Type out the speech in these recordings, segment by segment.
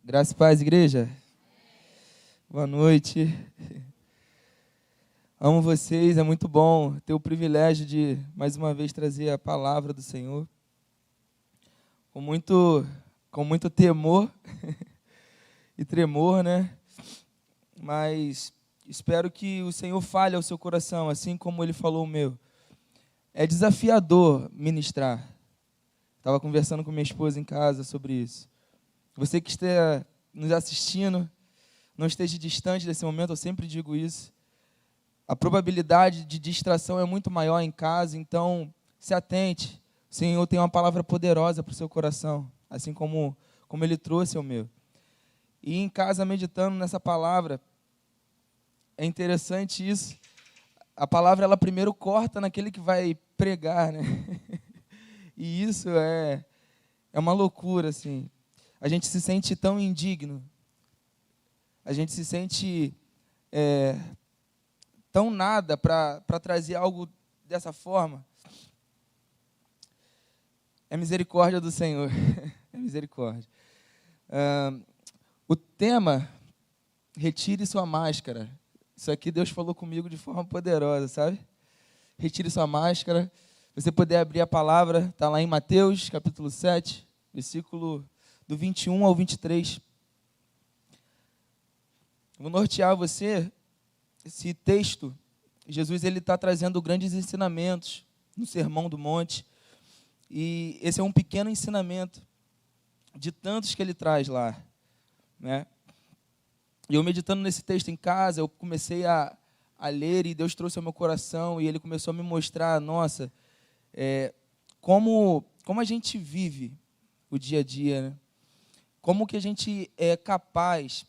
Graça e paz, igreja. Boa noite. Amo vocês, é muito bom ter o privilégio de, mais uma vez, trazer a palavra do Senhor. Com muito temor e tremor, né? Mas espero que o Senhor fale ao seu coração, assim como Ele falou o meu. É desafiador ministrar. Estava conversando com minha esposa em casa sobre isso. Você que está nos assistindo, não esteja distante desse momento, eu sempre digo isso. A probabilidade de distração é muito maior em casa, então se atente. O Senhor tem uma palavra poderosa para o seu coração, assim como Ele trouxe ao meu. E em casa, meditando nessa palavra, é interessante isso. A palavra, ela primeiro corta naquele que vai pregar, né? E isso é uma loucura, assim. A gente se sente tão indigno. A gente se sente tão nada para trazer algo dessa forma. É misericórdia do Senhor. É misericórdia. O tema, retire sua máscara. Isso aqui Deus falou comigo de forma poderosa, sabe? Retire sua máscara. Se você puder abrir a palavra, está lá em Mateus, capítulo 7, versículo do 21 ao 23. Vou nortear você. Esse texto, Jesus está trazendo grandes ensinamentos no Sermão do Monte. E esse é um pequeno ensinamento de tantos que ele traz lá, né? E eu meditando nesse texto em casa, eu comecei a ler e Deus trouxe ao meu coração e Ele começou a me mostrar, nossa, como a gente vive o dia a dia, né? Como que a gente é capaz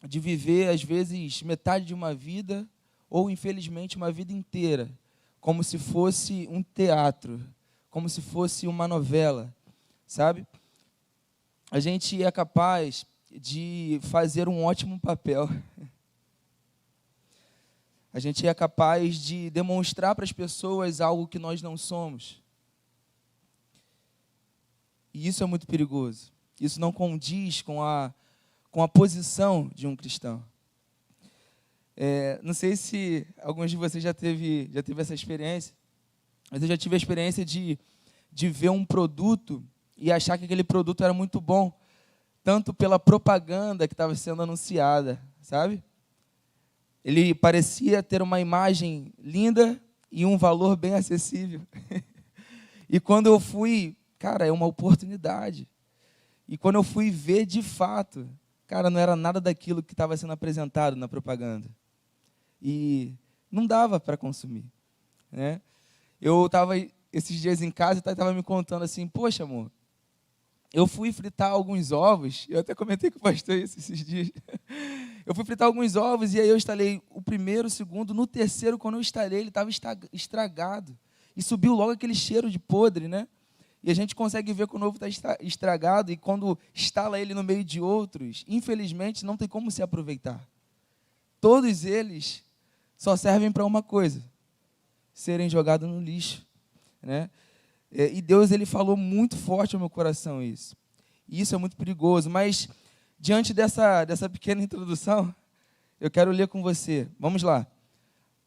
de viver, às vezes, metade de uma vida ou, infelizmente, uma vida inteira, como se fosse um teatro, como se fosse uma novela, sabe? A gente é capaz de fazer um ótimo papel. A gente é capaz de demonstrar para as pessoas algo que nós não somos. E isso é muito perigoso. Isso não condiz com a posição de um cristão. Não sei se alguns de vocês já teve essa experiência, mas eu já tive a experiência de ver um produto e achar que aquele produto era muito bom, tanto pela propaganda que estava sendo anunciada, sabe? Ele parecia ter uma imagem linda e um valor bem acessível. E quando eu fui, cara, é uma oportunidade. E quando eu fui ver de fato, cara, não era nada daquilo que estava sendo apresentado na propaganda. E não dava para consumir, né? Eu estava esses dias em casa e estava me contando assim, poxa, amor, eu fui fritar alguns ovos, eu até comentei com o pastor isso esses dias. Eu fui fritar alguns ovos e aí eu instalei o primeiro, o segundo, no terceiro, quando eu instalei, ele estava estragado. E subiu logo aquele cheiro de podre, né? E a gente consegue ver que o novo está estragado e quando instala ele no meio de outros, infelizmente, não tem como se aproveitar. Todos eles só servem para uma coisa, serem jogados no lixo, né? E Deus, Ele falou muito forte ao meu coração isso. E isso é muito perigoso, mas diante dessa pequena introdução, eu quero ler com você. Vamos lá.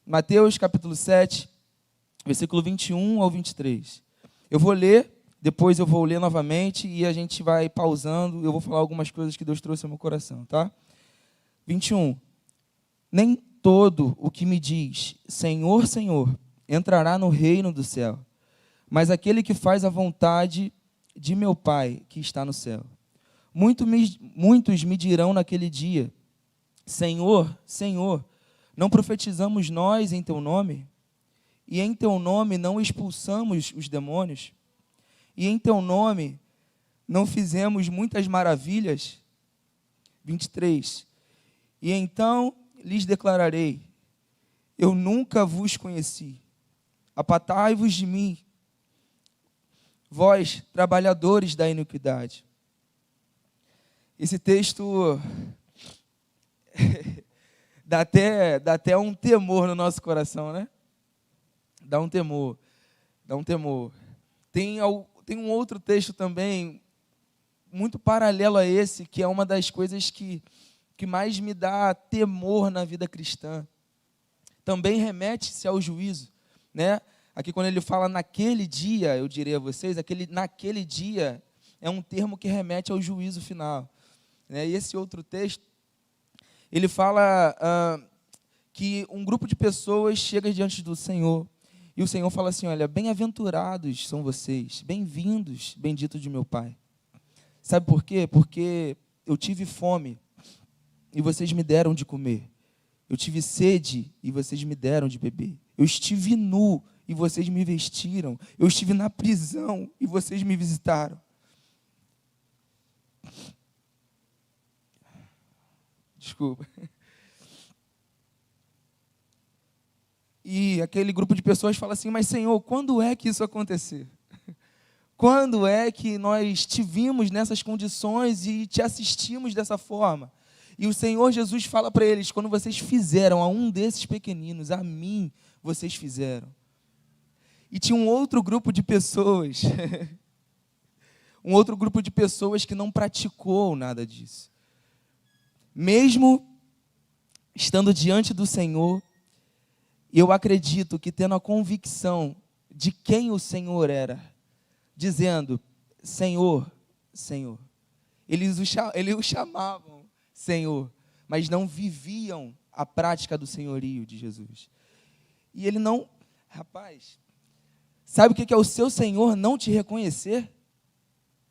Mateus capítulo 7, versículo 21 ao 23. Eu vou ler, depois eu vou ler novamente e a gente vai pausando. Eu vou falar algumas coisas que Deus trouxe ao meu coração, tá? 21. Nem todo o que me diz, Senhor, Senhor, entrará no reino do céu, mas aquele que faz a vontade de meu Pai que está no céu. Muitos me dirão naquele dia, Senhor, Senhor, não profetizamos nós em Teu nome? E em Teu nome não expulsamos os demônios? E em Teu nome não fizemos muitas maravilhas? 23. E então lhes declararei, eu nunca vos conheci. Apartai-vos de mim, vós, trabalhadores da iniquidade. Esse texto dá até um temor no nosso coração, né? Dá um temor. Tem um outro texto também muito paralelo a esse, que é uma das coisas que mais me dá temor na vida cristã. Também remete-se ao juízo, né? Aqui quando ele fala naquele dia, eu direi a vocês, naquele dia é um termo que remete ao juízo final, né? E esse outro texto, ele fala que um grupo de pessoas chega diante do Senhor, e o Senhor fala assim, olha, bem-aventurados são vocês, bem-vindos, bendito de meu Pai. Sabe por quê? Porque eu tive fome, e vocês me deram de comer. Eu tive sede, e vocês me deram de beber. Eu estive nu, e vocês me vestiram. Eu estive na prisão, e vocês me visitaram. Desculpa. E aquele grupo de pessoas fala assim, mas Senhor, quando é que isso acontecer? Quando é que nós te vimos nessas condições e te assistimos dessa forma? E o Senhor Jesus fala para eles, quando vocês fizeram a um desses pequeninos, a mim vocês fizeram. E tinha um outro grupo de pessoas, um outro grupo de pessoas que não praticou nada disso. Mesmo estando diante do Senhor, eu acredito que tendo a convicção de quem o Senhor era, dizendo, Senhor, Senhor. Eles o chamavam Senhor, mas não viviam a prática do senhorio de Jesus. E ele não, rapaz, sabe o que é o seu Senhor não te reconhecer?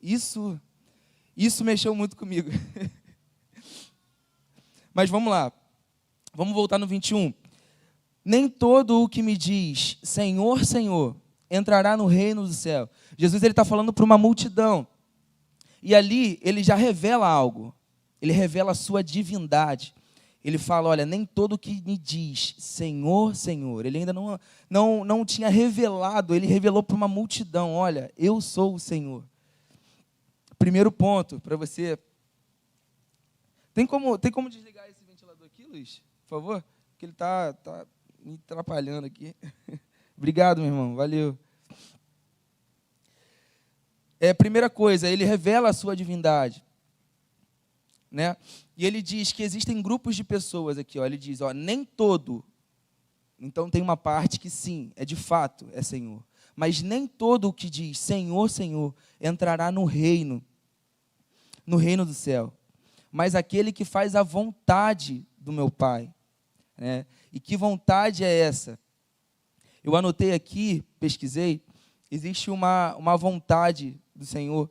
Isso mexeu muito comigo. Mas vamos lá, vamos voltar no 21. Nem todo o que me diz, Senhor, Senhor, entrará no reino do céu. Jesus está falando para uma multidão. E ali ele já revela algo. Ele revela a sua divindade. Ele fala, olha, nem todo o que me diz, Senhor, Senhor. Ele ainda não tinha revelado, ele revelou para uma multidão, olha, eu sou o Senhor. Primeiro ponto para você. Tem como desligar esse ventilador aqui, Luiz? Por favor? Porque ele está me atrapalhando aqui. Obrigado, meu irmão. Valeu. Primeira coisa, ele revela a sua divindade, né? E ele diz que existem grupos de pessoas aqui, ó, ele diz, ó, nem todo. Então tem uma parte que sim, de fato, é Senhor. Mas nem todo o que diz Senhor, Senhor, entrará no reino do céu. Mas aquele que faz a vontade do meu Pai, né? E que vontade é essa? Eu anotei aqui, pesquisei, existe uma vontade do Senhor,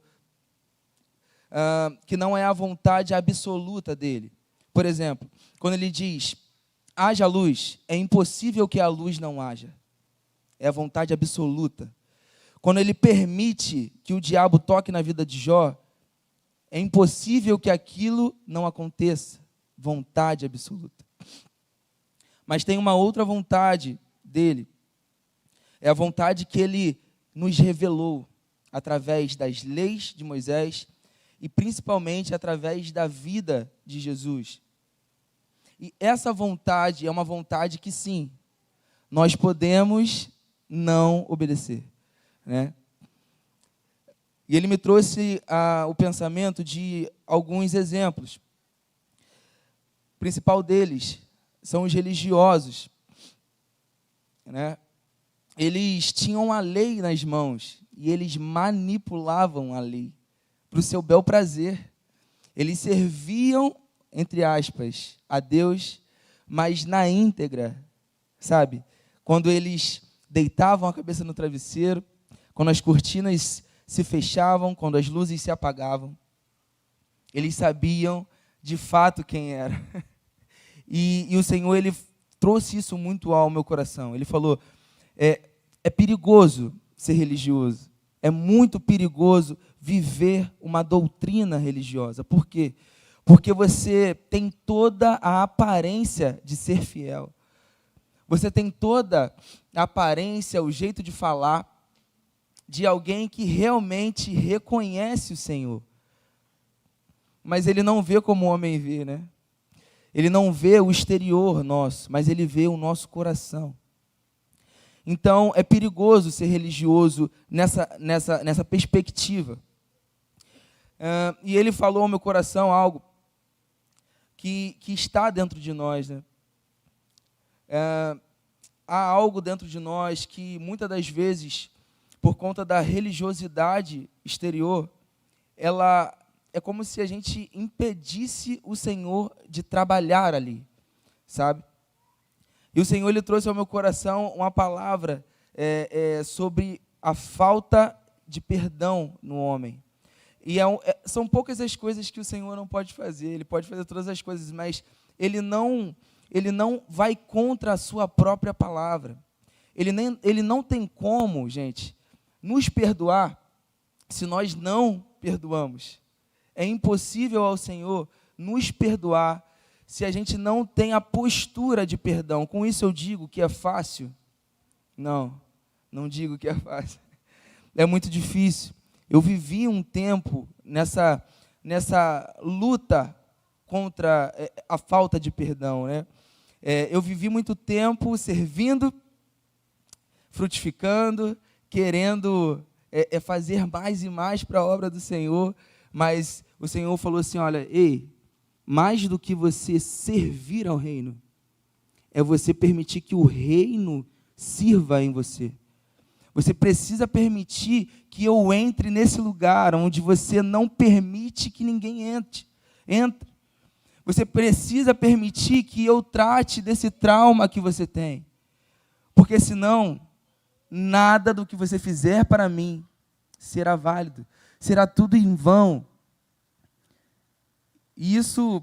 que não é a vontade absoluta dele. Por exemplo, quando ele diz, haja luz, é impossível que a luz não haja. É a vontade absoluta. Quando ele permite que o diabo toque na vida de Jó, é impossível que aquilo não aconteça. Vontade absoluta. Mas tem uma outra vontade dele. É a vontade que ele nos revelou através das leis de Moisés e principalmente através da vida de Jesus. E essa vontade é uma vontade que sim, nós podemos não obedecer, né? E ele me trouxe o pensamento de alguns exemplos. O principal deles são os religiosos, né? Eles tinham a lei nas mãos e eles manipulavam a lei para o seu bel prazer. Eles serviam, entre aspas, a Deus, mas na íntegra, sabe? Quando eles deitavam a cabeça no travesseiro, quando as cortinas se fechavam, quando as luzes se apagavam, eles sabiam de fato quem era. E o Senhor, ele trouxe isso muito ao meu coração. Ele falou, é perigoso ser religioso, é muito perigoso viver uma doutrina religiosa. Por quê? Porque você tem toda a aparência de ser fiel. Você tem toda a aparência, o jeito de falar de alguém que realmente reconhece o Senhor. Mas ele não vê como o homem vê, né? Ele não vê o exterior nosso, mas ele vê o nosso coração. Então, é perigoso ser religioso nessa perspectiva. E ele falou ao meu coração algo que está dentro de nós, né? Há algo dentro de nós que, muitas das vezes, por conta da religiosidade exterior, ela é como se a gente impedisse o Senhor de trabalhar ali, sabe? E o Senhor, ele trouxe ao meu coração uma palavra sobre a falta de perdão no homem. E são poucas as coisas que o Senhor não pode fazer. Ele pode fazer todas as coisas, mas Ele não vai contra a sua própria palavra. Ele não tem como, gente, nos perdoar se nós não perdoamos. É impossível ao Senhor nos perdoar se a gente não tem a postura de perdão. Com isso eu digo que é fácil? Não digo que é fácil. É muito difícil. Eu vivi um tempo nessa luta contra a falta de perdão, né? Eu vivi muito tempo servindo, frutificando, querendo fazer mais e mais para a obra do Senhor, mas o Senhor falou assim, olha, mais do que você servir ao reino, é você permitir que o reino sirva em você. Você precisa permitir que eu entre nesse lugar onde você não permite que ninguém entre. Você precisa permitir que eu trate desse trauma que você tem. Porque senão, nada do que você fizer para mim será válido. Será tudo em vão. E isso,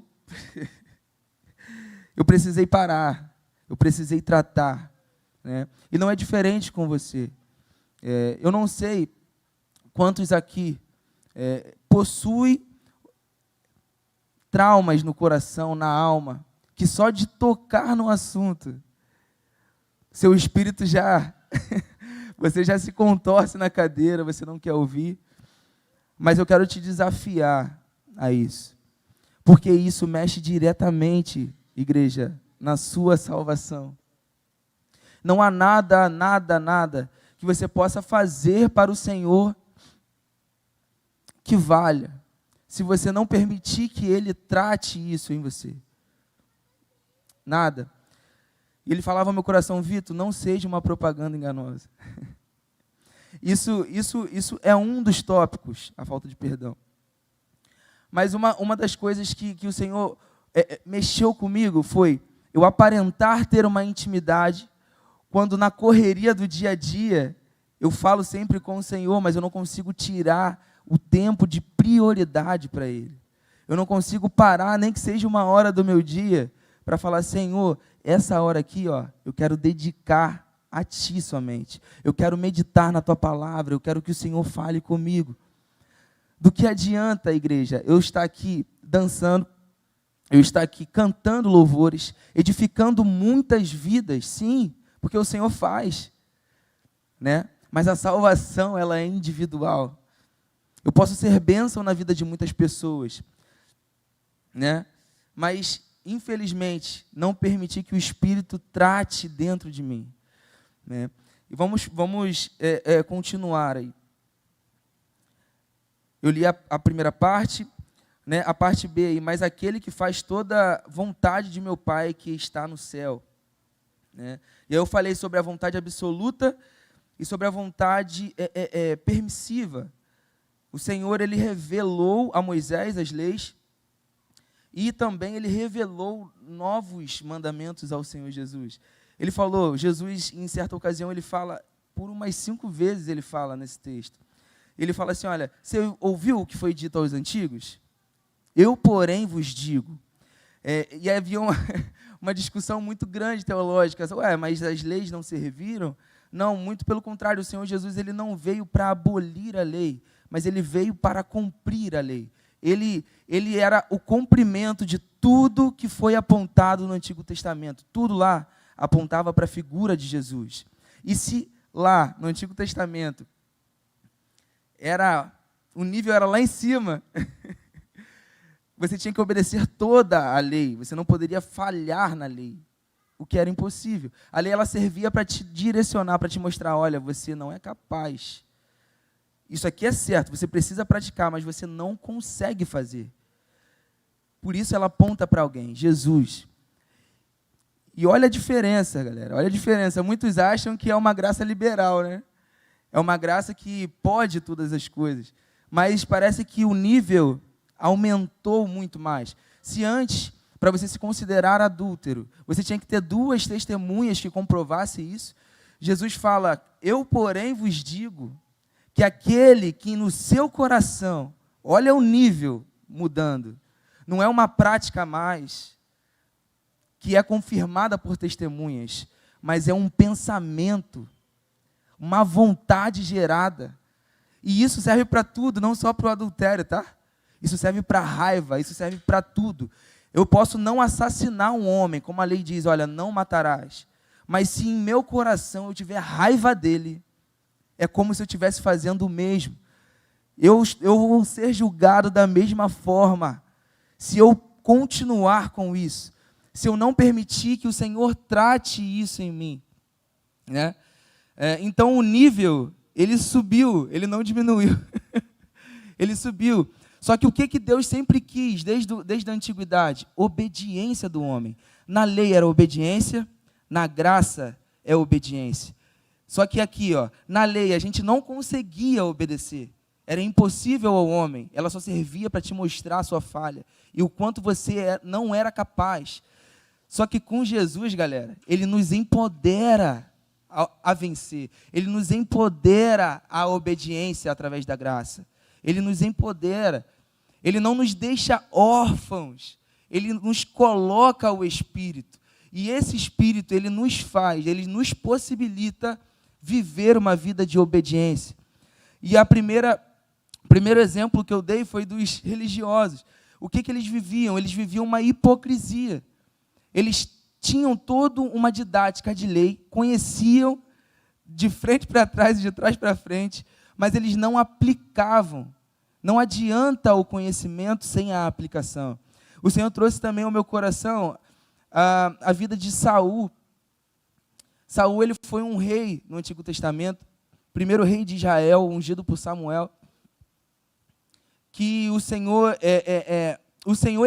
eu precisei parar. Eu precisei tratar. Né? E não é diferente com você. Eu não sei quantos aqui possuem traumas no coração, na alma, que só de tocar no assunto, seu espírito você já se contorce na cadeira, você não quer ouvir. Mas eu quero te desafiar a isso, porque isso mexe diretamente, igreja, na sua salvação. Não há nada que você possa fazer para o Senhor que valha, se você não permitir que Ele trate isso em você. Nada. E Ele falava ao meu coração, Vitor, não seja uma propaganda enganosa. Isso é um dos tópicos, a falta de perdão. Mas uma das coisas que o Senhor mexeu comigo foi eu aparentar ter uma intimidade, quando na correria do dia a dia, eu falo sempre com o Senhor, mas eu não consigo tirar o tempo de prioridade para Ele. Eu não consigo parar, nem que seja 1 hora do meu dia, para falar, Senhor, essa hora aqui, eu quero dedicar a Ti somente. Eu quero meditar na Tua palavra, eu quero que o Senhor fale comigo. Do que adianta, igreja, eu estar aqui dançando, eu estar aqui cantando louvores, edificando muitas vidas, sim, porque o Senhor faz, né? Mas a salvação, ela é individual. Eu posso ser bênção na vida de muitas pessoas, né? Mas, infelizmente, não permitir que o Espírito trate dentro de mim, né? E vamos continuar aí. Eu li a primeira parte, né? A parte B aí, mas aquele que faz toda a vontade de meu Pai que está no céu. Né? E aí eu falei sobre a vontade absoluta e sobre a vontade permissiva. O Senhor, Ele revelou a Moisés as leis e também Ele revelou novos mandamentos ao Senhor Jesus. Ele falou, Jesus, em certa ocasião, Ele fala, por umas 5 vezes Ele fala nesse texto. Ele fala assim, olha, você ouviu o que foi dito aos antigos? Eu, porém, vos digo. E havia uma discussão muito grande teológica. Mas as leis não serviram? Não, muito pelo contrário. O Senhor Jesus, Ele não veio para abolir a lei, mas Ele veio para cumprir a lei. Ele era o cumprimento de tudo que foi apontado no Antigo Testamento. Tudo lá apontava para a figura de Jesus. E se lá, no Antigo Testamento, o nível era lá em cima, você tinha que obedecer toda a lei, você não poderia falhar na lei, o que era impossível. A lei, ela servia para te direcionar, para te mostrar, olha, você não é capaz. Isso aqui é certo, você precisa praticar, mas você não consegue fazer. Por isso ela aponta para alguém, Jesus. E olha a diferença, galera, olha a diferença. Muitos acham que é uma graça liberal, né? É uma graça que pode todas as coisas. Mas parece que o nível aumentou muito mais. Se antes, para você se considerar adúltero, você tinha que ter 2 testemunhas que comprovassem isso, Jesus fala, eu, porém, vos digo que aquele que no seu coração, olha o nível mudando, não é uma prática mais, que é confirmada por testemunhas, mas é um pensamento, uma vontade gerada. E isso serve para tudo, não só para o adultério, tá? Isso serve para a raiva, isso serve para tudo. Eu posso não assassinar um homem, como a lei diz, olha, não matarás. Mas se em meu coração eu tiver raiva dele, é como se eu estivesse fazendo o mesmo. Eu vou ser julgado da mesma forma, se eu continuar com isso. Se eu não permitir que o Senhor trate isso em mim, né? Então o nível, ele subiu, ele não diminuiu. Ele subiu. Só que o que Deus sempre quis, desde a antiguidade? Obediência do homem. Na lei era obediência, na graça é obediência. Só que aqui, na lei, a gente não conseguia obedecer. Era impossível ao homem. Ela só servia para te mostrar a sua falha. E o quanto você não era capaz. Só que com Jesus, galera, Ele nos empodera a vencer. Ele nos empodera à obediência através da graça. Ele nos empodera. Ele não nos deixa órfãos. Ele nos coloca o Espírito. E esse Espírito, ele nos possibilita viver uma vida de obediência. E o primeiro exemplo que eu dei foi dos religiosos. O que eles viviam? Eles viviam uma hipocrisia. Eles tinham toda uma didática de lei, conheciam de frente para trás e de trás para frente, mas eles não aplicavam. Não adianta o conhecimento sem a aplicação. O Senhor trouxe também ao meu coração a vida de Saul. Saul, ele foi um rei no Antigo Testamento, primeiro rei de Israel, ungido por Samuel, que o Senhor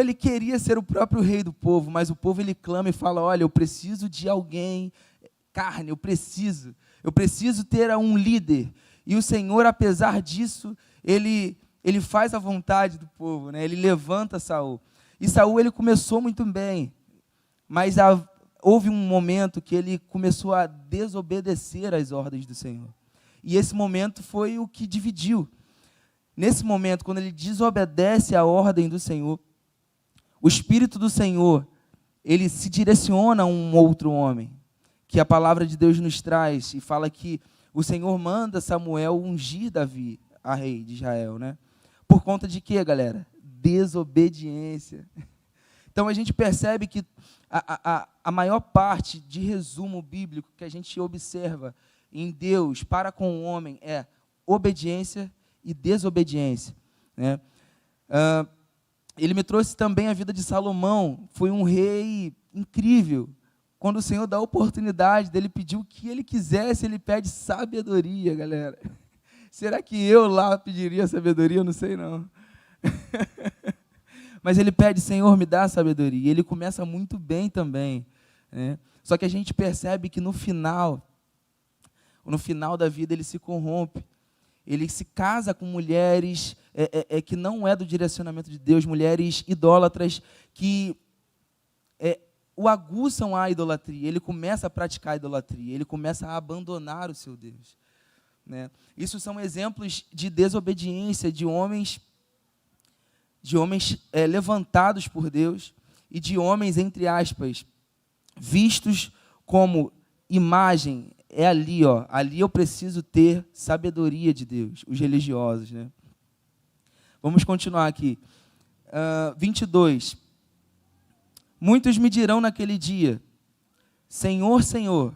ele queria ser o próprio rei do povo, mas o povo ele clama e fala, olha, eu preciso de alguém, carne, eu preciso ter um líder. E o Senhor, apesar disso, ele faz a vontade do povo, né? Ele levanta Saul. E Saul, ele começou muito bem, mas houve um momento que ele começou a desobedecer às ordens do Senhor. E esse momento foi o que dividiu. Nesse momento, quando ele desobedece à ordem do Senhor, o Espírito do Senhor, ele se direciona a um outro homem, que a palavra de Deus nos traz, e fala que o Senhor manda Samuel ungir Davi, a rei de Israel, né? Por conta de quê, galera? Desobediência. Então a gente percebe que a maior parte de resumo bíblico que a gente observa em Deus para com o homem é obediência e desobediência, né? Ele me trouxe também a vida de Salomão. Foi um rei incrível. Quando o Senhor dá a oportunidade dele pedir o que ele quisesse, ele pede sabedoria, galera. Será que eu lá pediria sabedoria? Eu não sei, não. Mas ele pede, Senhor, me dá sabedoria. E ele começa muito bem também, né? Só que a gente percebe que no final da vida ele se corrompe. Ele se casa com mulheres que não é do direcionamento de Deus, mulheres idólatras que o aguçam à idolatria. Ele começa a praticar a idolatria, ele começa a abandonar o seu Deus, né? Isso são exemplos de desobediência de homens levantados por Deus e de homens, entre aspas, vistos como imagem. É ali, ali eu preciso ter sabedoria de Deus, os religiosos, né? Vamos continuar aqui. 22. Muitos me dirão naquele dia, Senhor, Senhor,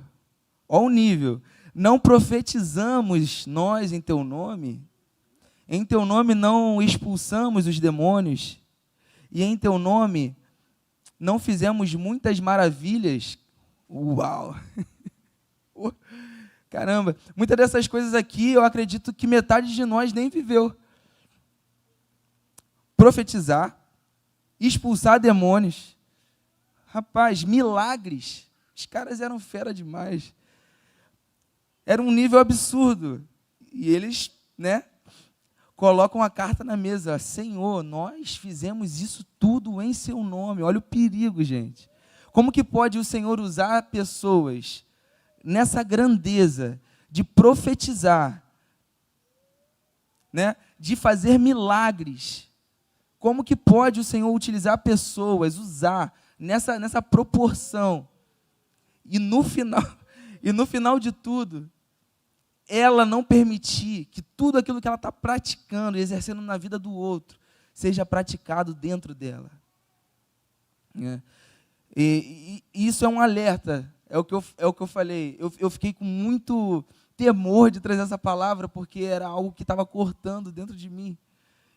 ó o nível, não profetizamos nós em teu nome? Em teu nome não expulsamos os demônios? E em teu nome não fizemos muitas maravilhas? Uau! Caramba, muitas dessas coisas aqui, eu acredito que metade de nós nem viveu. Profetizar, expulsar demônios. Rapaz, milagres. Os caras eram fera demais. Era um nível absurdo. E eles, colocam a carta na mesa. Senhor, nós fizemos isso tudo em seu nome. Olha o perigo, gente. Como que pode o Senhor usar pessoas nessa grandeza de profetizar, de fazer milagres? Como que pode o Senhor utilizar pessoas, usar nessa proporção? E no final de tudo, ela não permitir que tudo aquilo que ela está praticando e exercendo na vida do outro seja praticado dentro dela. E isso é um alerta, é o que eu falei. Eu fiquei com muito temor de trazer essa palavra, porque era algo que estava cortando dentro de mim.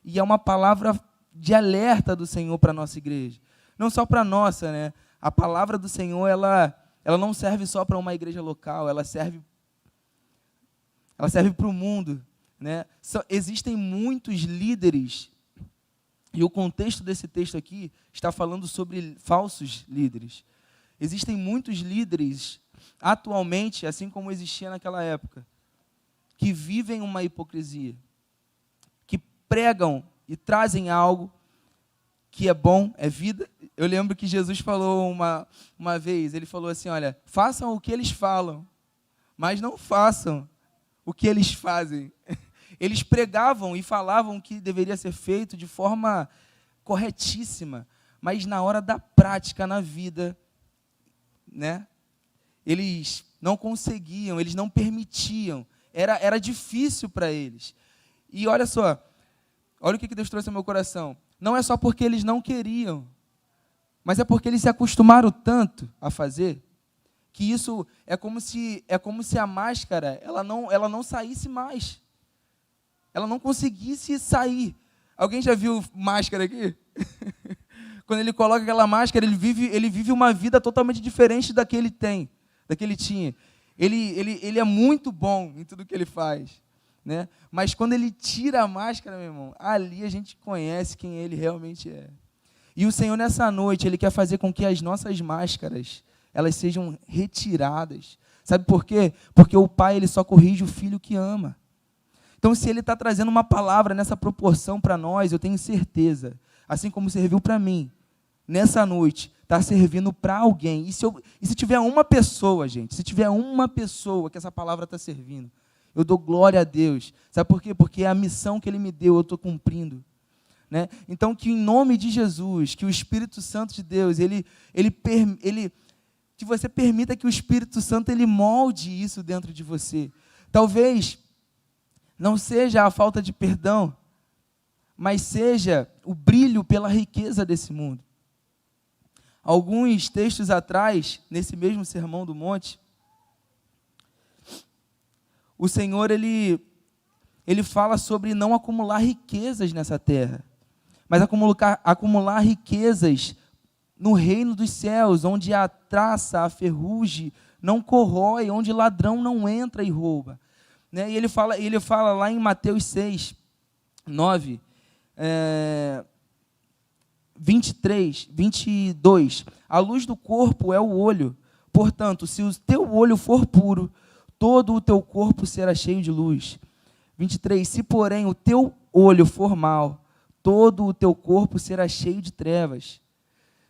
E é uma palavra de alerta do Senhor para a nossa igreja. Não só para a nossa, A palavra do Senhor, ela não serve só para uma igreja local, ela serve para o mundo. Existem muitos líderes, e o contexto desse texto aqui está falando sobre falsos líderes. Existem muitos líderes, atualmente, assim como existia naquela época, que vivem uma hipocrisia, que pregam e trazem algo que é bom, é vida. Eu lembro que Jesus falou uma vez, ele falou assim, olha, façam o que eles falam, mas não façam o que eles fazem. Eles pregavam e falavam que deveria ser feito de forma corretíssima, mas na hora da prática, na vida, eles não conseguiam, eles não permitiam, era difícil para eles. E olha só, olha o que Deus trouxe ao meu coração. Não é só porque eles não queriam, mas é porque eles se acostumaram tanto a fazer, que isso é como se a máscara ela não saísse mais. Ela não conseguisse sair. Alguém já viu máscara aqui? Quando ele coloca aquela máscara, ele vive uma vida totalmente diferente da que ele tinha. Ele é muito bom em tudo que ele faz. Mas quando ele tira a máscara, meu irmão, ali a gente conhece quem ele realmente é. E o Senhor, nessa noite, Ele quer fazer com que as nossas máscaras, elas sejam retiradas. Sabe por quê? Porque o Pai, Ele só corrige o Filho que ama. Então, se Ele está trazendo uma palavra nessa proporção para nós, eu tenho certeza, assim como serviu para mim, nessa noite, está servindo para alguém. E se tiver uma pessoa, gente, se tiver uma pessoa que essa palavra está servindo, eu dou glória a Deus. Sabe por quê? Porque é a missão que Ele me deu, eu estou cumprindo. Então, que em nome de Jesus, que o Espírito Santo de Deus, que você permita que o Espírito Santo ele molde isso dentro de você. Talvez não seja a falta de perdão, mas seja o brilho pela riqueza desse mundo. Alguns textos atrás, nesse mesmo Sermão do Monte, o Senhor ele fala sobre não acumular riquezas nessa terra, mas acumular riquezas no reino dos céus, onde a traça, a ferrugem não corrói, onde ladrão não entra e rouba. E ele fala lá em Mateus 6, 9, 23, 22, a luz do corpo é o olho, portanto, se o teu olho for puro, todo o teu corpo será cheio de luz. 23, se porém o teu olho for mau, todo o teu corpo será cheio de trevas.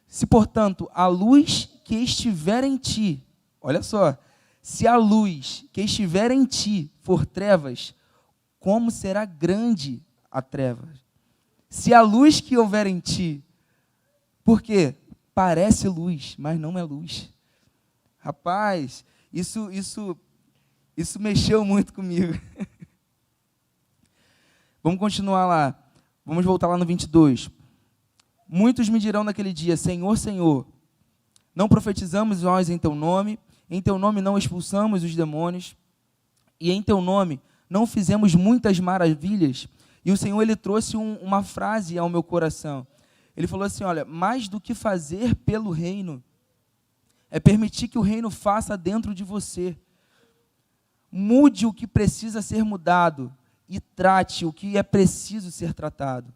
Se, portanto, a luz que estiver em ti, olha só, se a luz que estiver em ti for trevas, como será grande a treva? Se a luz que houver em ti, porque parece luz, mas não é luz. Rapaz, isso mexeu muito comigo. Vamos continuar lá. Vamos voltar lá no 22. Muitos me dirão naquele dia, Senhor, Senhor, não profetizamos nós em Teu nome não expulsamos os demônios, e em Teu nome não fizemos muitas maravilhas. E o Senhor, Ele trouxe uma frase ao meu coração. Ele falou assim, olha, mais do que fazer pelo reino, é permitir que o reino faça dentro de você. mude o que precisa ser mudado e trate o que é preciso ser tratado.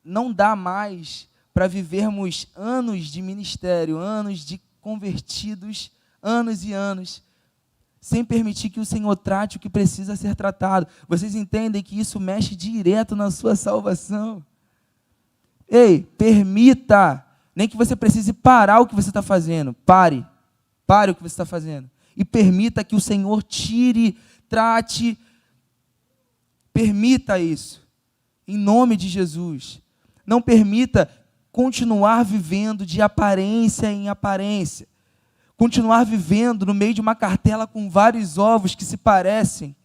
Não dá mais para vivermos anos de ministério, anos de convertidos, anos e anos, sem permitir que o Senhor trate o que precisa ser tratado. Vocês entendem que isso mexe direto na sua salvação? Ei, permita, nem que você precise parar o que você está fazendo, pare o que você está fazendo, e permita que o Senhor tire, trate, permita isso, em nome de Jesus. Não permita continuar vivendo de aparência em aparência, continuar vivendo no meio de uma cartela com vários ovos que se parecem,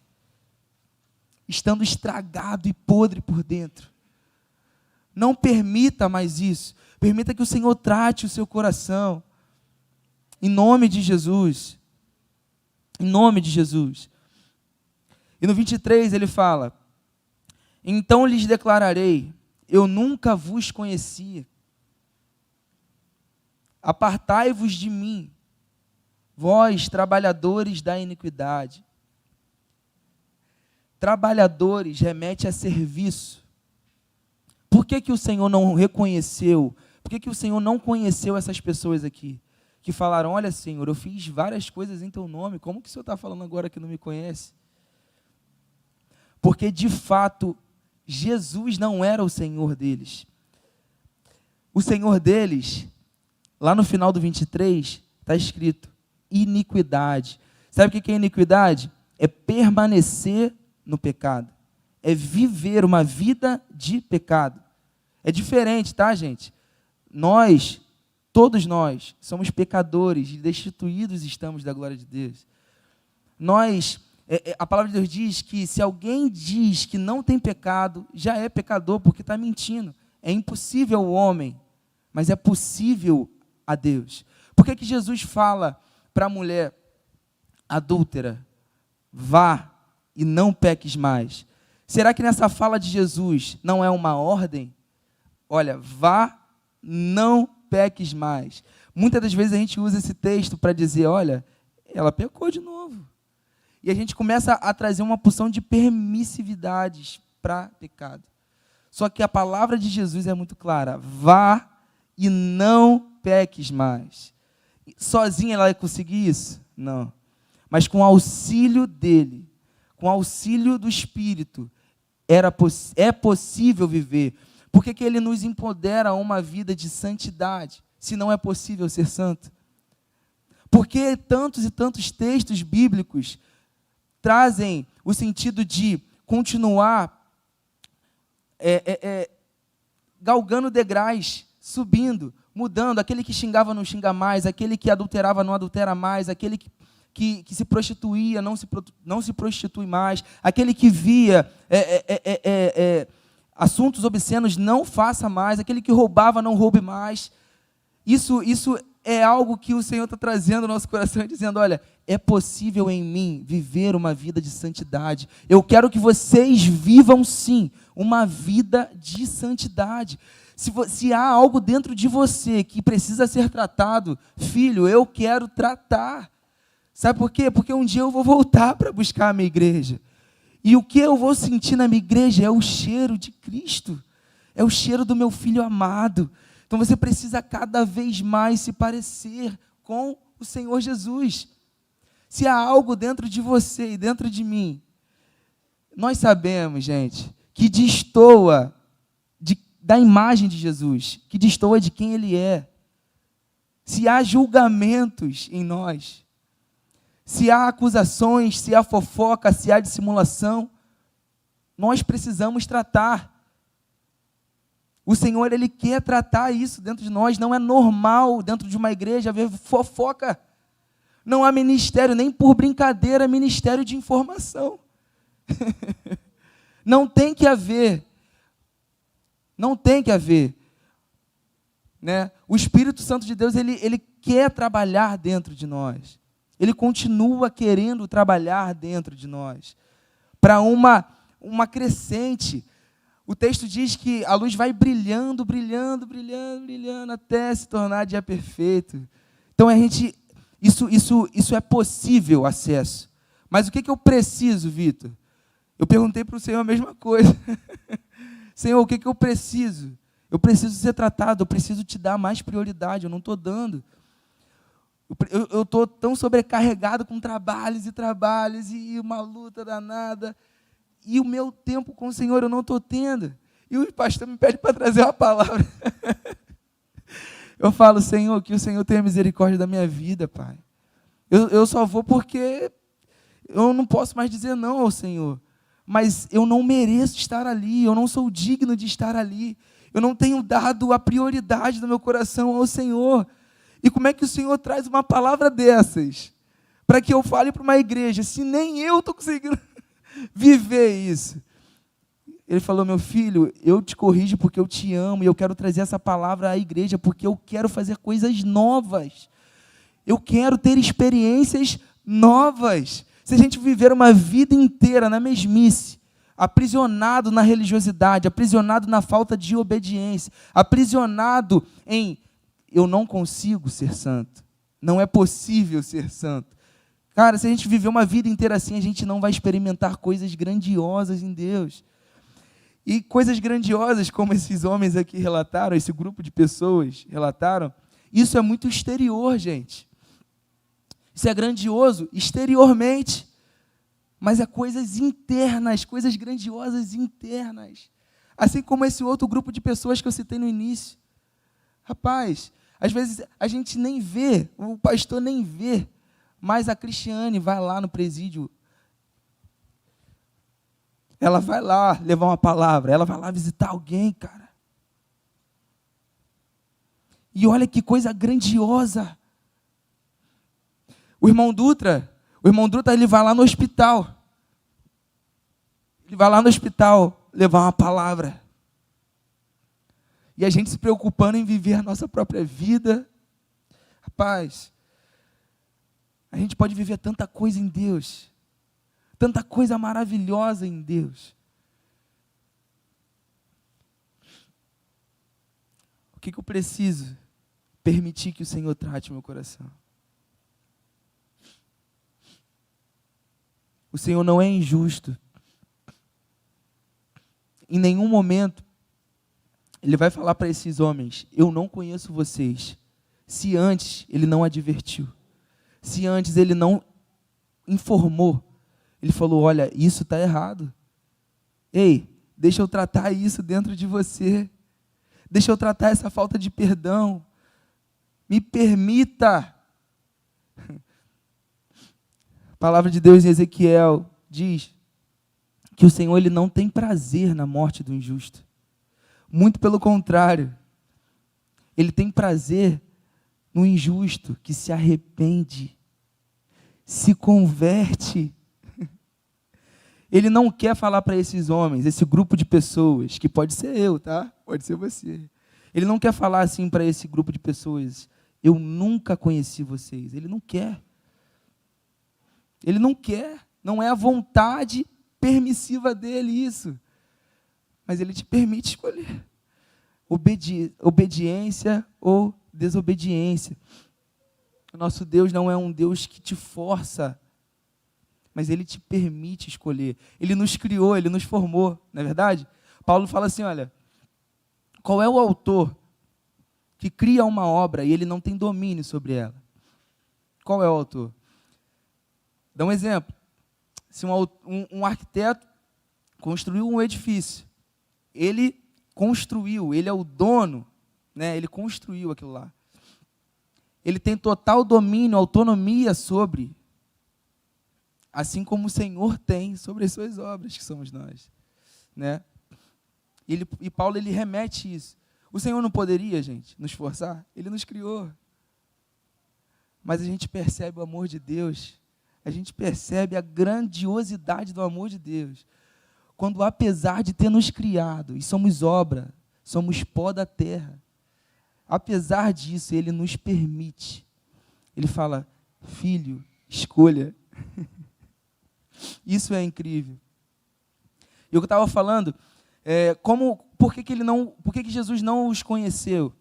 estando estragado e podre por dentro. Não permita mais isso. Permita que o Senhor trate o seu coração. Em nome de Jesus. Em nome de Jesus. E no 23 ele fala: então lhes declararei, eu nunca vos conhecia. Apartai-vos de mim, vós, trabalhadores da iniquidade. Trabalhadores remete a serviço. Por que o Senhor não reconheceu? Por que o Senhor não conheceu essas pessoas aqui? Que falaram: olha, Senhor, eu fiz várias coisas em teu nome, como que o Senhor está falando agora que não me conhece? Porque, de fato, Jesus não era o Senhor deles. O Senhor deles, lá no final do 23, está escrito: iniquidade. Sabe o que é iniquidade? É permanecer no pecado. É viver uma vida de pecado. É diferente, tá, gente? Nós, todos nós, somos pecadores e destituídos estamos da glória de Deus. A palavra de Deus diz que se alguém diz que não tem pecado, já é pecador porque está mentindo. É impossível ao homem, mas é possível a Deus. Por que Jesus fala para a mulher adúltera: vá e não peques mais? Será que nessa fala de Jesus não é uma ordem? Olha, vá, não peques mais. Muitas das vezes a gente usa esse texto para dizer: olha, ela pecou de novo. E a gente começa a trazer uma porção de permissividades para pecado. Só que a palavra de Jesus é muito clara: vá e não peques mais. Sozinha ela ia conseguir isso? Não. Mas com o auxílio dele, com o auxílio do Espírito, é possível viver. Por que ele nos empodera a uma vida de santidade, se não é possível ser santo? Porque tantos e tantos textos bíblicos trazem o sentido de continuar galgando degraus, subindo, mudando. Aquele que xingava não xinga mais, aquele que adulterava não adultera mais, aquele que se prostituía não se prostitui mais, aquele que via assuntos obscenos não faça mais, aquele que roubava não roube mais. Isso é algo que o Senhor está trazendo ao nosso coração e dizendo: olha, é possível em mim viver uma vida de santidade. Eu quero que vocês vivam, sim, uma vida de santidade. Se há algo dentro de você que precisa ser tratado, filho, eu quero tratar. Sabe por quê? Porque um dia eu vou voltar para buscar a minha igreja. E o que eu vou sentir na minha igreja é o cheiro de Cristo. É o cheiro do meu filho amado. Então você precisa cada vez mais se parecer com o Senhor Jesus. Se há algo dentro de você e dentro de mim, nós sabemos, gente, que destoa da imagem de Jesus, que destoa de quem Ele é. Se há julgamentos em nós, se há acusações, se há fofoca, se há dissimulação, nós precisamos tratar. O Senhor, Ele quer tratar isso dentro de nós. Não é normal dentro de uma igreja haver fofoca. Não há ministério, nem por brincadeira, ministério de informação. Não tem que haver. Não tem que haver. Né? O Espírito Santo de Deus, ele quer trabalhar dentro de nós. Ele continua querendo trabalhar dentro de nós. Para uma crescente. O texto diz que a luz vai brilhando, brilhando, brilhando, brilhando, até se tornar dia perfeito. Então, isso é possível acesso. Mas o que eu preciso, Vitor? Eu perguntei para o Senhor a mesma coisa. Senhor, o que eu preciso? Eu preciso ser tratado, eu preciso te dar mais prioridade, eu não estou dando. Eu estou tão sobrecarregado com trabalhos e uma luta danada. E o meu tempo com o Senhor eu não estou tendo. E o pastor me pede para trazer uma palavra. Eu falo, Senhor, que o Senhor tenha misericórdia da minha vida, Pai. Eu só vou porque eu não posso mais dizer não ao Senhor. Mas eu não mereço estar ali, eu não sou digno de estar ali. Eu não tenho dado a prioridade do meu coração ao Senhor. E como é que o Senhor traz uma palavra dessas? Para que eu fale para uma igreja, se nem eu estou conseguindo viver isso. Ele falou, meu filho, eu te corrijo porque eu te amo e eu quero trazer essa palavra à igreja porque eu quero fazer coisas novas. Eu quero ter experiências novas. Se a gente viver uma vida inteira na mesmice, aprisionado na religiosidade, aprisionado na falta de obediência, aprisionado em eu não consigo ser santo, não é possível ser santo. Cara, se a gente viver uma vida inteira assim, a gente não vai experimentar coisas grandiosas em Deus. E coisas grandiosas, como esses homens aqui relataram, esse grupo de pessoas relataram, isso é muito exterior, gente. Isso é grandioso exteriormente, mas é coisas internas, coisas grandiosas internas. Assim como esse outro grupo de pessoas que eu citei no início. Rapaz, às vezes a gente nem vê, o pastor nem vê, mas a Cristiane vai lá no presídio. Ela vai lá levar uma palavra, ela vai lá visitar alguém, cara. E olha que coisa grandiosa. O irmão Dutra, ele vai lá no hospital. Ele vai lá no hospital levar uma palavra. E a gente se preocupando em viver a nossa própria vida. Rapaz, a gente pode viver tanta coisa em Deus. Tanta coisa maravilhosa em Deus. O que eu preciso? Permitir que o Senhor trate meu coração. O Senhor não é injusto. Em nenhum momento, Ele vai falar para esses homens, eu não conheço vocês, se antes Ele não advertiu, se antes Ele não informou. Ele falou, olha, isso está errado. Ei, deixa eu tratar isso dentro de você. Deixa eu tratar essa falta de perdão. Me permita. A palavra de Deus em Ezequiel diz que o Senhor ele não tem prazer na morte do injusto. Muito pelo contrário. Ele tem prazer no injusto que se arrepende, se converte. Ele não quer falar para esses homens, esse grupo de pessoas, que pode ser eu, tá? Pode ser você. Ele não quer falar assim para esse grupo de pessoas, eu nunca conheci vocês. Ele não quer. Ele não quer. Não é a vontade permissiva dele isso. Mas ele te permite escolher. Obediência ou desobediência. O nosso Deus não é um Deus que te força, mas Ele te permite escolher. Ele nos criou, Ele nos formou, não é verdade? Paulo fala assim, olha, qual é o autor que cria uma obra e ele não tem domínio sobre ela? Qual é o autor? Dá um exemplo. Se um arquiteto construiu um edifício, ele construiu, ele é o dono, né? Ele construiu aquilo lá. Ele tem total domínio, autonomia sobre, assim como o Senhor tem sobre as suas obras, que somos nós, né? E Paulo, ele remete isso. O Senhor não poderia, gente, nos forçar? Ele nos criou. Mas a gente percebe o amor de Deus, a gente percebe a grandiosidade do amor de Deus, quando apesar de ter nos criado, e somos obra, somos pó da terra, apesar disso, Ele nos permite. Ele fala, filho, escolha. Isso é incrível. E o que eu estava falando, por que Jesus não os conheceu?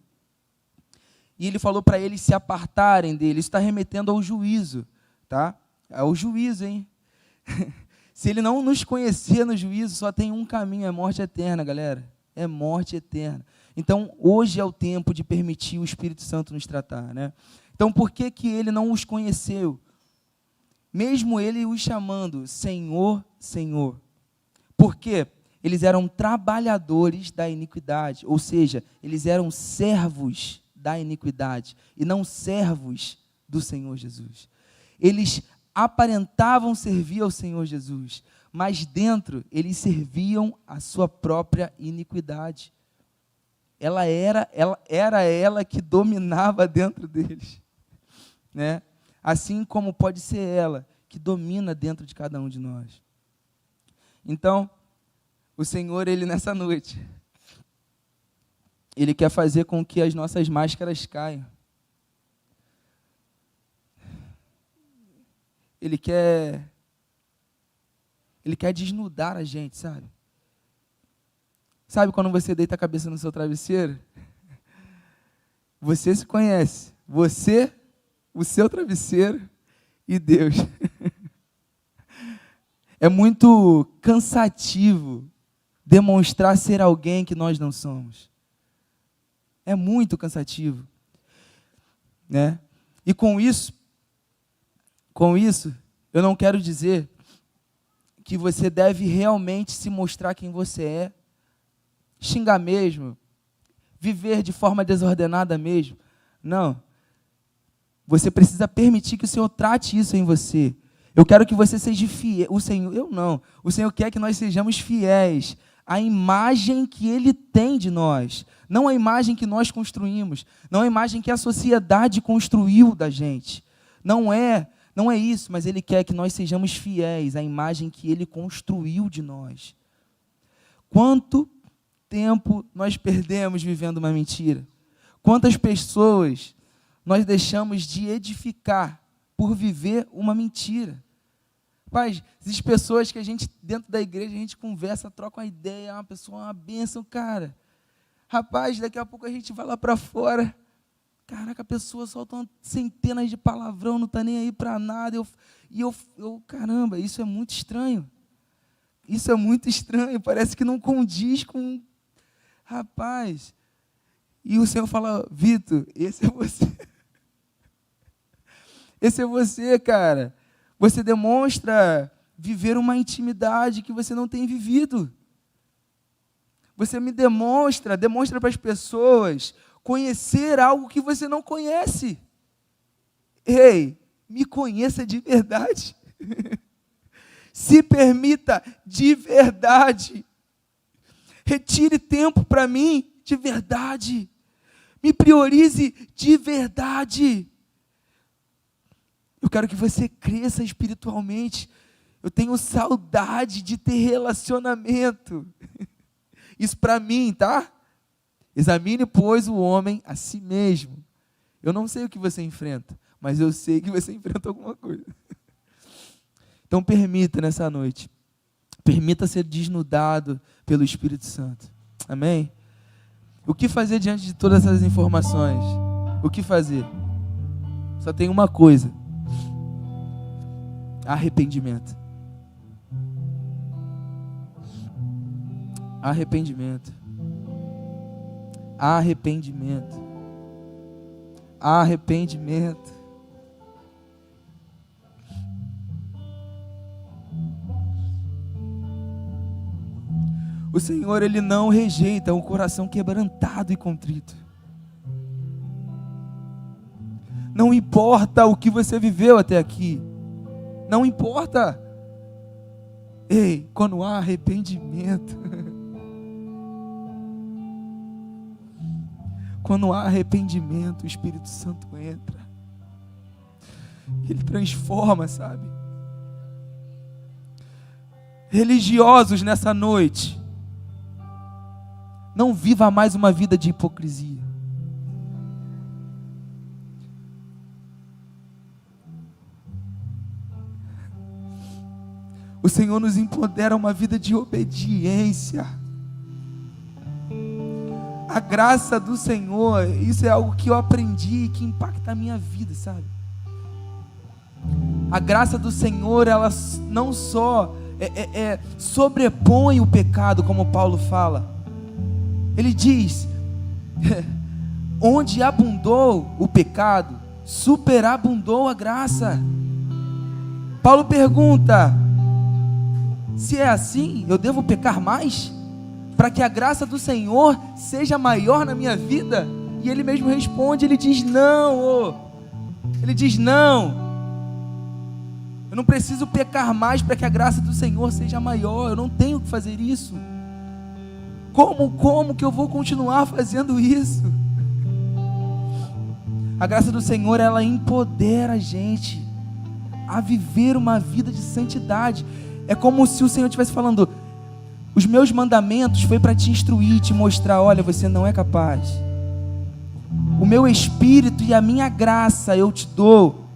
E Ele falou para eles se apartarem dele. Isso está remetendo ao juízo, tá? Ao juízo, hein? Se ele não nos conhecer no juízo, só tem um caminho, é morte eterna, galera. É morte eterna. Então, hoje é o tempo de permitir o Espírito Santo nos tratar, né? Então, por que que ele não os conheceu? Mesmo ele os chamando Senhor, Senhor. Por quê? Eles eram trabalhadores da iniquidade, ou seja, eles eram servos da iniquidade e não servos do Senhor Jesus. Eles aparentavam servir ao Senhor Jesus, mas dentro eles serviam a sua própria iniquidade. Era ela que dominava dentro deles, né? Assim como pode ser ela que domina dentro de cada um de nós. Então, o Senhor, Ele nessa noite, Ele quer fazer com que as nossas máscaras caiam. Ele quer desnudar a gente, sabe? Sabe quando você deita a cabeça no seu travesseiro? Você se conhece. Você, o seu travesseiro e Deus. É muito cansativo demonstrar ser alguém que nós não somos. É muito cansativo, né? E com isso, eu não quero dizer que você deve realmente se mostrar quem você é, xingar mesmo, viver de forma desordenada mesmo. Não. Você precisa permitir que o Senhor trate isso em você. Eu quero que você seja fiel. O Senhor, eu não. O Senhor quer que nós sejamos fiéis à imagem que Ele tem de nós. Não a imagem que nós construímos. Não a imagem que a sociedade construiu da gente. Não é isso, mas Ele quer que nós sejamos fiéis à imagem que Ele construiu de nós. Quanto tempo nós perdemos vivendo uma mentira? Quantas pessoas nós deixamos de edificar por viver uma mentira? Rapaz, existem pessoas que a gente, dentro da igreja, a gente conversa, troca uma ideia, uma pessoa, uma bênção, cara. Rapaz, daqui a pouco a gente vai lá para fora, caraca, a pessoa solta centenas de palavrão, não está nem aí para nada, caramba, isso é muito estranho. Isso é muito estranho, parece que não condiz com... Rapaz, e o Senhor fala, Vitor, esse é você. Esse é você, cara. Você demonstra viver uma intimidade que você não tem vivido. Você me demonstra para as pessoas conhecer algo que você não conhece. Ei, me conheça de verdade. Se permita de verdade. Retire tempo para mim de verdade. Me priorize de verdade. Eu quero que você cresça espiritualmente. Eu tenho saudade de ter relacionamento. Isso para mim, tá? Examine, pois, o homem a si mesmo. Eu não sei o que você enfrenta, mas eu sei que você enfrenta alguma coisa. Então permita nessa noite. Permita ser desnudado pelo Espírito Santo. Amém? O que fazer diante de todas essas informações? O que fazer? Só tem uma coisa. Arrependimento. Arrependimento. Arrependimento. Arrependimento. O Senhor, Ele não rejeita um coração quebrantado e contrito. Não importa o que você viveu até aqui. Não importa. Ei, quando há arrependimento. Quando há arrependimento, o Espírito Santo entra. Ele transforma, sabe? Religiosos nessa noite, não viva mais uma vida de hipocrisia. O Senhor nos empodera uma vida de obediência. A graça do Senhor, isso é algo que eu aprendi e que impacta a minha vida, sabe? A graça do Senhor, ela não só sobrepõe o pecado, como Paulo fala. Ele diz: onde abundou o pecado, superabundou a graça. Paulo pergunta: se é assim, eu devo pecar mais, para que a graça do Senhor seja maior na minha vida? E ele mesmo responde, ele diz: não, ele diz: não, eu não preciso pecar mais para que a graça do Senhor seja maior, eu não tenho que fazer isso. Como que eu vou continuar fazendo isso? A graça do Senhor, ela empodera a gente a viver uma vida de santidade. É como se o Senhor estivesse falando: os meus mandamentos foi para te instruir, te mostrar, olha, você não é capaz. O meu Espírito e a minha graça eu te dou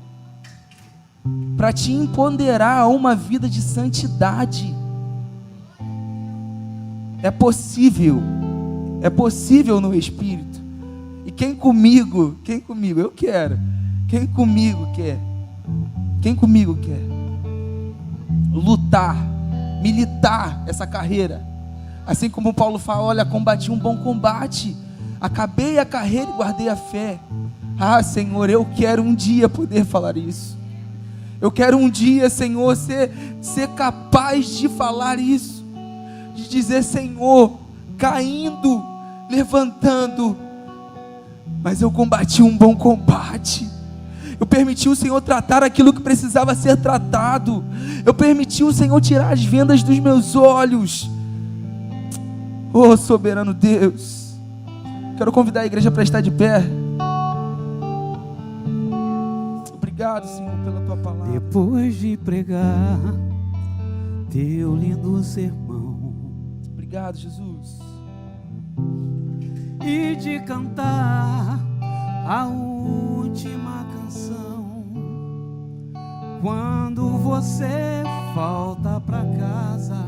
para te empoderar a uma vida de santidade. É possível no Espírito. E quem comigo, eu quero. Quem comigo quer lutar, militar essa carreira, assim como Paulo fala: olha, combati um bom combate, acabei a carreira e guardei a fé. Ah, Senhor, eu quero um dia poder falar isso. Eu quero um dia, Senhor, ser capaz de falar isso, de dizer: Senhor, caindo, levantando, mas eu combati um bom combate. Eu permiti o Senhor tratar aquilo que precisava ser tratado. Eu permiti o Senhor tirar as vendas dos meus olhos. Oh, soberano Deus. Quero convidar a igreja para estar de pé. Obrigado, Senhor, pela tua palavra. Depois de pregar teu lindo sermão, obrigado, Jesus. E de cantar a última canção, quando você volta pra casa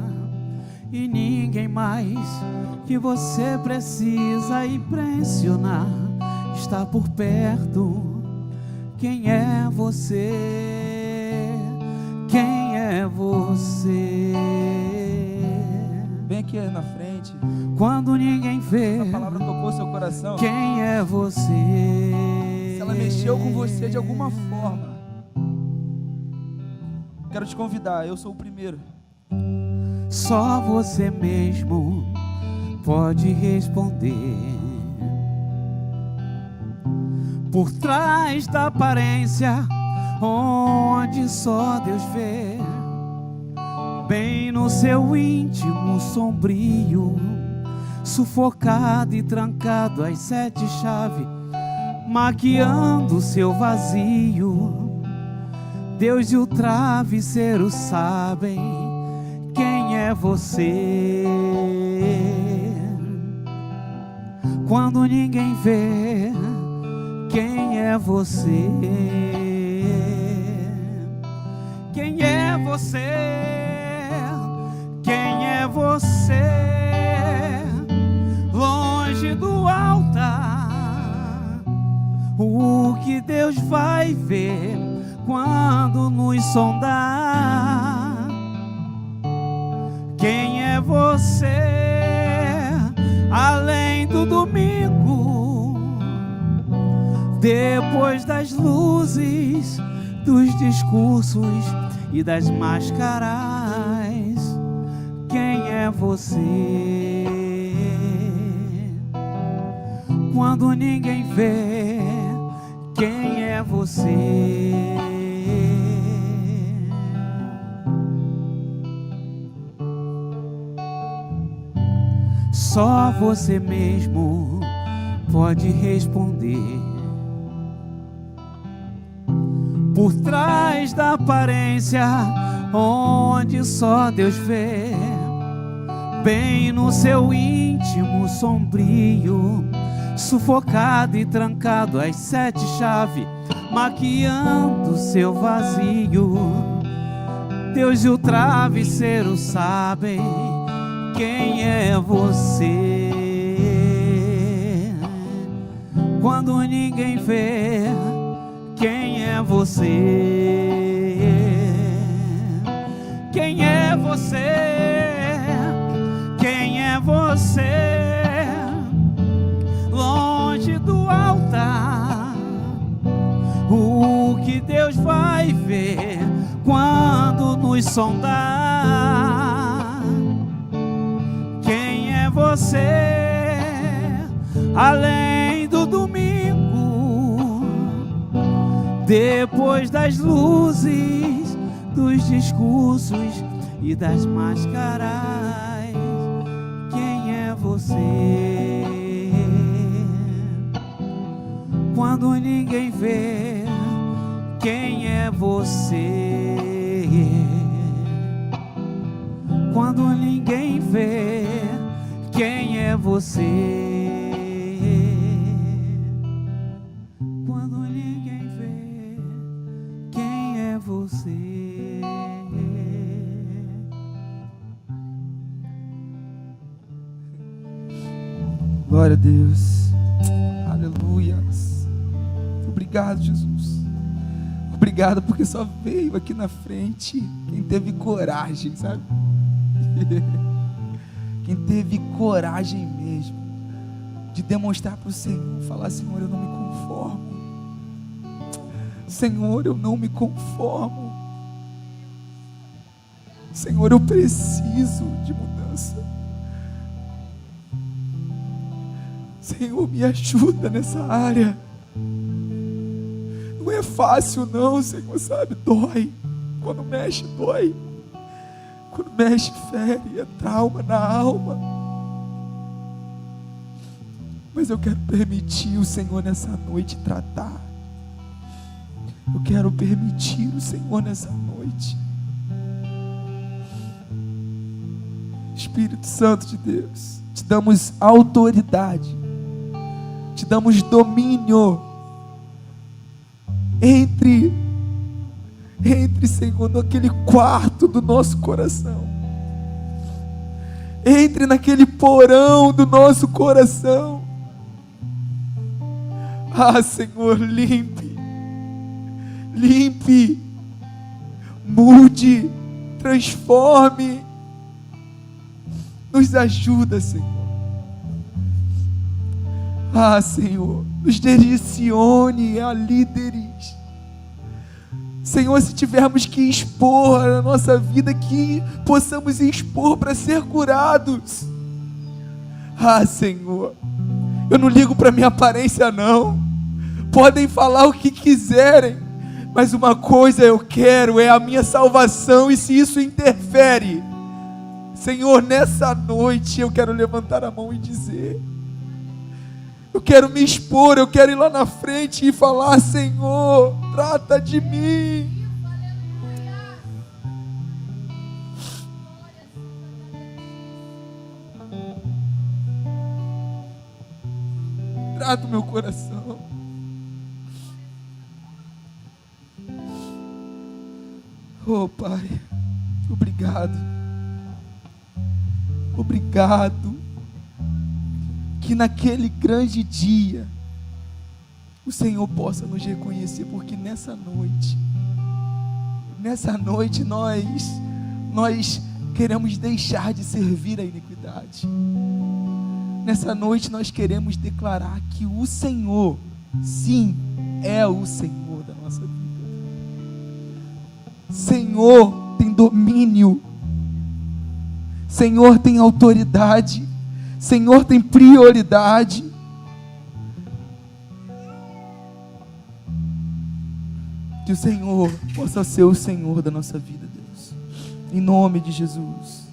e ninguém mais que você precisa impressionar está por perto. Quem é você? Quem é você? Vem aqui na frente. Quando ninguém vê, a palavra tocou seu coração. Quem é você? Se ela mexeu com você de alguma forma, quero te convidar, eu sou o primeiro. Só você mesmo pode responder. Por trás da aparência, onde só Deus vê, bem no seu íntimo sombrio, sufocado e trancado às 7 chaves, maquiando seu vazio, Deus e o travesseiro sabem quem é você. Quando ninguém vê, quem é você? Quem é você? Quem é você? Longe do altar, o que Deus vai ver quando nos sondar? Quem é você? Além do domingo, depois das luzes, dos discursos e das máscaras, quem é você? Quando ninguém vê, quem é você? Só você mesmo pode responder. Por trás da aparência, onde só Deus vê, bem no seu íntimo sombrio, sufocado e trancado às 7 chaves, maquiando seu vazio, Deus e o travesseiro sabem quem é você. Quando ninguém vê, quem é você? Quem é você? Quem é você? Longe do altar, o que Deus vai ver quando nos sondar? Quem é você? Além do domingo, depois das luzes, dos discursos e das máscaras, quem é você? Quando ninguém vê, quem é você? Quando ninguém vê, quem é você? Quando ninguém vê, quem é você? Glória a Deus. Aleluias. Obrigado, Jesus. Obrigado porque só veio aqui na frente quem teve coragem, sabe? Quem teve coragem mesmo de demonstrar para o Senhor, falar: Senhor, eu não me conformo. Senhor, eu não me conformo. Senhor, eu preciso de mudança. Senhor, me ajuda nessa área. Não é fácil não, Senhor, sabe? Dói. Quando mexe, dói. Quando mexe, fere, é trauma na alma. Mas eu quero permitir o Senhor nessa noite tratar. Eu quero permitir o Senhor nessa noite. Espírito Santo de Deus, te damos autoridade, te damos domínio. Entre, Senhor, naquele quarto do nosso coração. Entre naquele porão do nosso coração. Ah, Senhor, limpe, mude, transforme. Nos ajuda, Senhor. Ah, Senhor, nos direcione a líderes. Senhor, se tivermos que expor a nossa vida, que possamos expor para ser curados. Ah, Senhor, eu não ligo para minha aparência não. Podem falar o que quiserem, mas uma coisa eu quero, é a minha salvação. E se isso interfere, Senhor, nessa noite eu quero levantar a mão e dizer: eu quero me expor, eu quero ir lá na frente e falar: Senhor, trata de mim. Trata o meu coração. Oh, Pai, obrigado. Obrigado. Que naquele grande dia o Senhor possa nos reconhecer, porque nessa noite nós queremos deixar de servir a iniquidade. Nessa noite nós queremos declarar que o Senhor, sim, é o Senhor da nossa vida. Senhor tem domínio, Senhor tem autoridade, Senhor tem prioridade. Que o Senhor possa ser o Senhor da nossa vida, Deus. Em nome de Jesus.